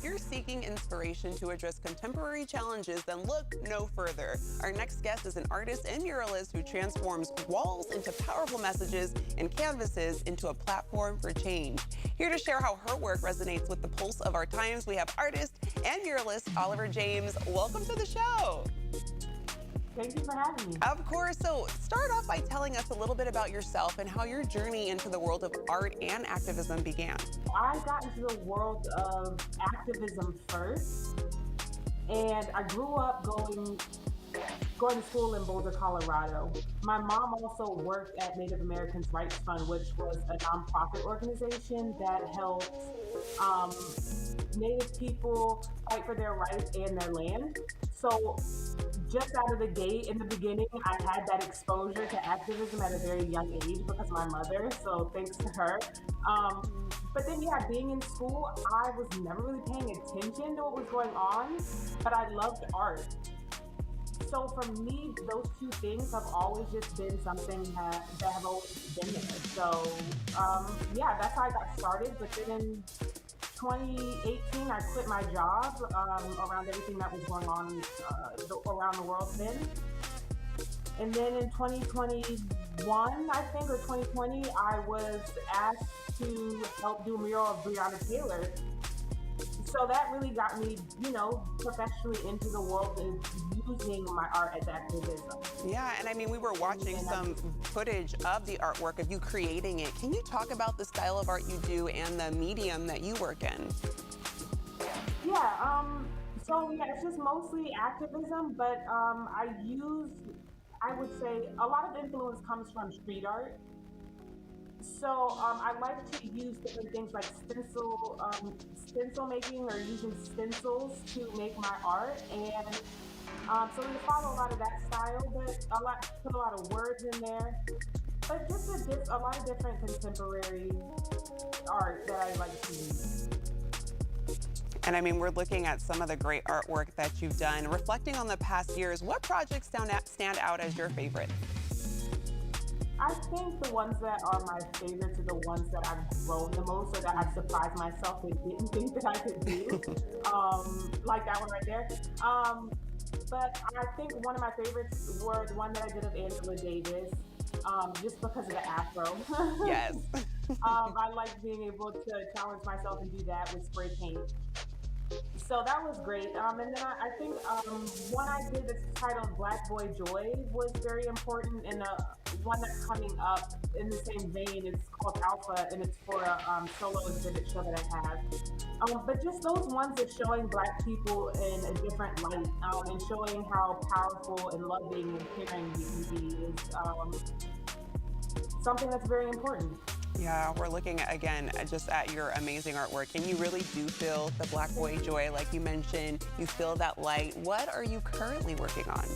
If you're seeking inspiration to address contemporary challenges, then look no further. Our next guest is an artist and muralist who transforms walls into powerful messages and canvases into a platform for change. Here to share how her work resonates with the pulse of our times, we have artist and muralist Oliver James. Welcome to the show. Thank you for having me. Of course. So start off by telling us a little bit about yourself and how your journey into the world of art and activism began. I got into the world of activism first, and I grew up going to school in Boulder, Colorado. My mom also worked at Native Americans Rights Fund, which was a nonprofit organization that helped Native people fight for their rights and their land. So just out of the gate in the beginning, I had that exposure to activism at a very young age because of my mother, so thanks to her. But then, yeah, being in school, I was never really paying attention to what was going on, but I loved art. So for me, those two things have always just been something that have always been there. So yeah, that's how I got started. But then in 2018, I quit my job around everything that was going on around the world then. And then in 2021, I think, or 2020, I was asked to help do a mural of Breonna Taylor. So that really got me, professionally into the world of using my art as activism. Yeah, and I mean, we were watching some footage of the artwork of you creating it. Can you talk about the style of art you do and the medium that you work in? Yeah, it's just mostly activism, but I would say a lot of influence comes from street art. So I like to use different things like stencil making or using stencils to make my art, and so we follow a lot of that style, but put a lot of words in there, but just a lot of different contemporary art that I like to use. And I mean, we're looking at some of the great artwork that you've done. Reflecting on the past years, what projects stand out as your favorite? I think the ones that are my favorites are the ones that I've grown the most, or that I've surprised myself and didn't think that I could do, like that one right there. But I think one of my favorites were the one that I did of Angela Davis, just because of the afro. Yes. I like being able to challenge myself and do that with spray paint. So that was great. And then I think one I did that's titled Black Boy Joy was very important, and one that's coming up in the same vein, it's called Alpha, and it's for a solo exhibit show that I have. But just those ones that showing Black people in a different light, and showing how powerful and loving and caring we can be is something that's very important. Yeah, we're looking again just at your amazing artwork, and you really do feel the Black Boy Joy, like you mentioned. You feel that light. What are you currently working on?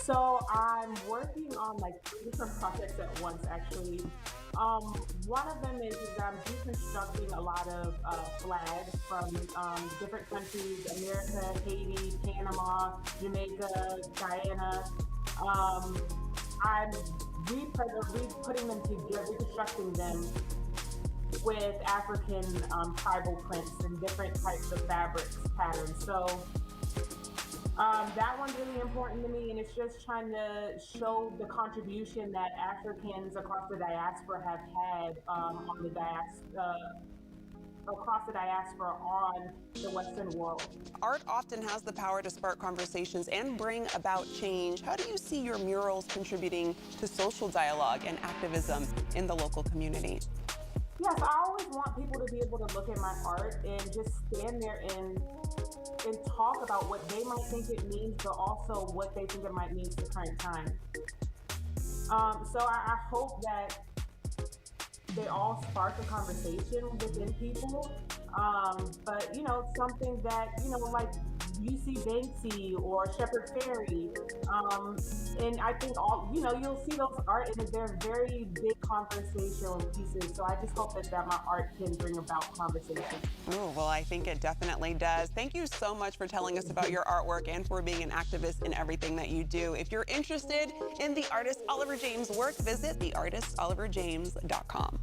So I'm working on like 3 different projects at once, actually. One of them is I'm deconstructing a lot of flags from different countries: America, Haiti, Panama, Jamaica, Guyana. I'm putting them together, reconstructing them with African tribal prints and different types of fabrics, patterns. So that one's really important to me, and it's just trying to show the contribution that Africans across the diaspora have had across the diaspora on the Western world. Art often has the power to spark conversations and bring about change. How do you see your murals contributing to social dialogue and activism in the local community? Yes, I always want people to be able to look at my art and just stand there and talk about what they might think it means, but also what they think it might mean to the current time. So I hope that they all spark a conversation within people. But, something that, like UC Banksy or Shepard Fairey. And I think you'll see those art and they're very big conversational pieces. So I just hope that my art can bring about conversation. Oh, well, I think it definitely does. Thank you so much for telling us about your artwork and for being an activist in everything that you do. If you're interested in the artist Oliver James' work, visit theartistoliverjames.com.